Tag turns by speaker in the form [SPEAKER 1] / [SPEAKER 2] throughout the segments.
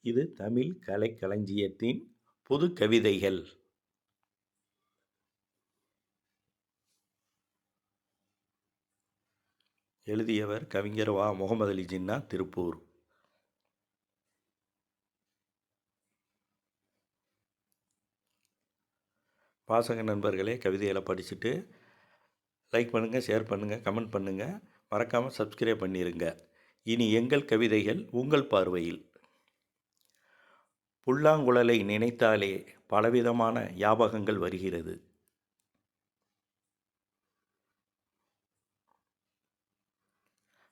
[SPEAKER 1] இது தமிழ் கலைக்களஞ்சியத்தின் புது கவிதைகள். எழுதியவர் கவிஞர் வா. முகமது அலி ஜின்னா, திருப்பூர். வாசக நண்பர்களே, கவிதைகளை படிச்சுட்டு லைக் பண்ணுங்கள், ஷேர் பண்ணுங்கள், கமெண்ட் பண்ணுங்கள், மறக்காமல் சப்ஸ்கிரைப் பண்ணிடுங்க. இனி எங்கள் கவிதைகள் உங்கள் பார்வையில். புல்லாங்குழலை நினைத்தாலே பலவிதமான ஞாபகங்கள் வருகிறது.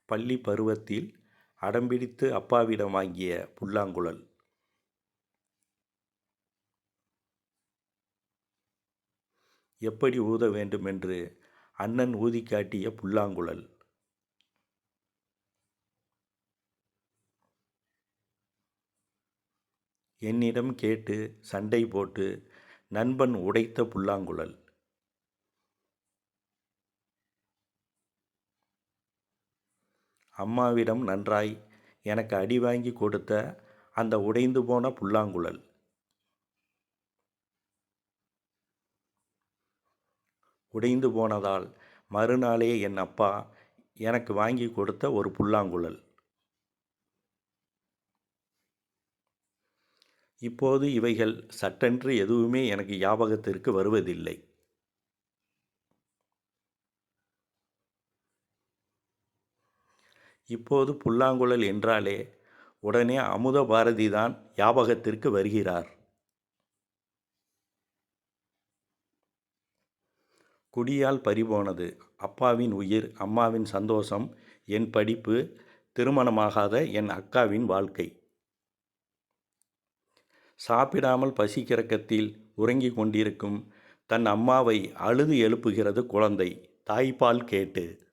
[SPEAKER 1] பள்ளி பருவத்தில் அடம்பிடித்து அப்பாவிடம் வாங்கிய புல்லாங்குழல். எப்படி ஊத வேண்டுமென்று அண்ணன் ஊதி காட்டிய புல்லாங்குழல். என்னிடம் கேட்டு சண்டை போட்டு நண்பன் உடைத்த புல்லாங்குழல். அம்மாவிடம் நன்றாய் எனக்கு அடி வாங்கி கொடுத்த அந்த உடைந்து போன புல்லாங்குழல். உடைந்து போனதால் மறுநாளே என் அப்பா எனக்கு வாங்கி கொடுத்த ஒரு புல்லாங்குழல். இப்போது இவைகள் சட்டென்று எதுவுமே எனக்கு ஞாபகத்திற்கு வருவதில்லை. இப்போது புல்லாங்குழல் என்றாலே உடனே அமுத பாரதி தான் ஞாபகத்திற்கு வருகிறார். குடியால் பறிபோனது அப்பாவின் உயிர், அம்மாவின் சந்தோஷம், என் படிப்பு, திருமணமாகாத என் அக்காவின் வாழ்க்கை. சாப்பிடாமல் பசிக்கிறக்கத்தில் உறங்கிக் கொண்டிருக்கும் தன் அம்மாவை அழுது எழுப்புகிறது குழந்தை, தாய்ப்பால் கேட்டு.